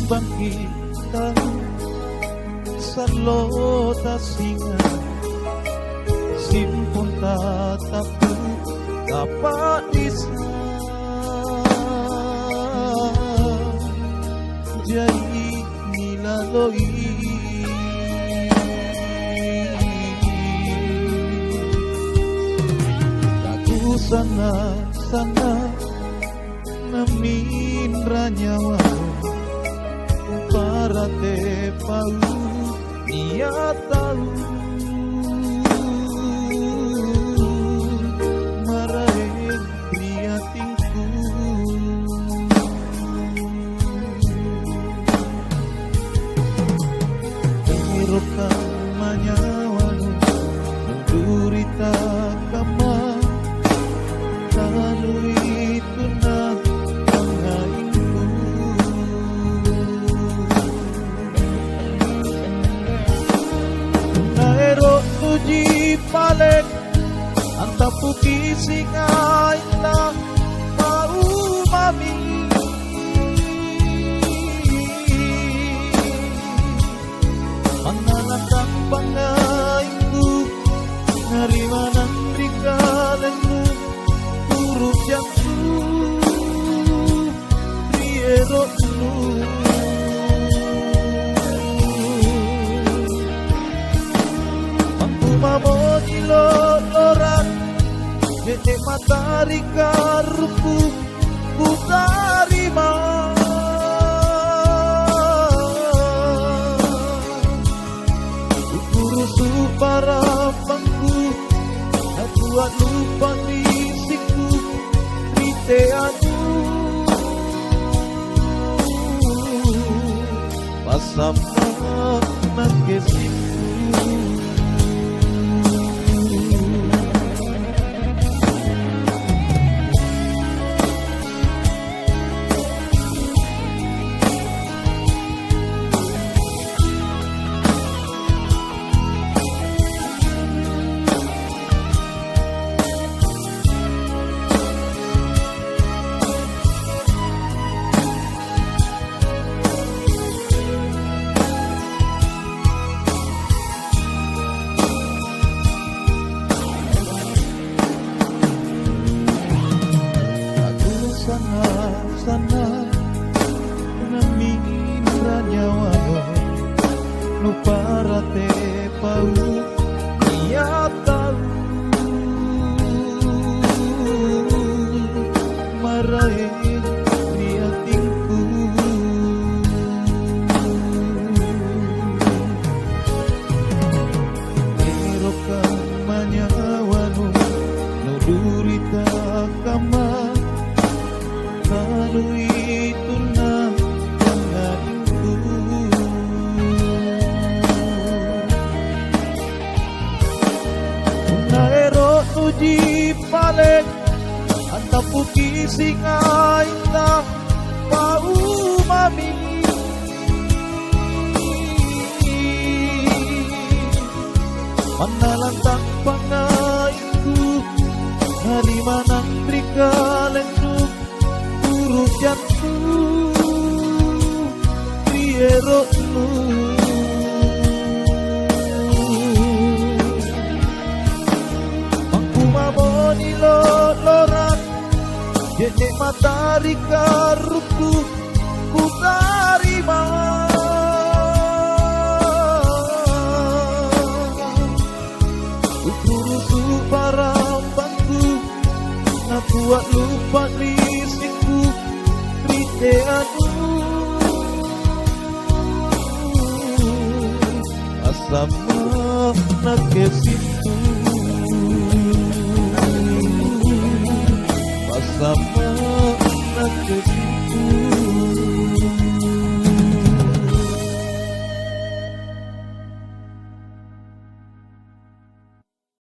bang kita sa lota singa simpon tatapu dapat bisa jadi nilaloi aku sana namin ranyawa para te pau ia tahu marahin priatingku Terokan manyawanu durita kama kalau itu na pangainku naero tuji palek anta putih singai na mau mami mananatang pangainku narimanang rikalenmu turut jangku rierotmu mampu mamoni loloran jete matahari karupu ku tarima ukurusu para pangku buat lupa misiku riteanu pasapna nangkesiku sana namin ranyawa no para te pau ia tahu marahin priatingku Terokan manyawanu no durita kama kalau itu na pangainku naero tuji palek anta putih singai na pau mami manalantang pangainku hari manang trikalenku jatuh rierotmu mangku mamoni loloran jete matahari karupu ku tarima ukurusu parambangku na buat lupa risiko riteanu asama nagkesitu asama nagkesitu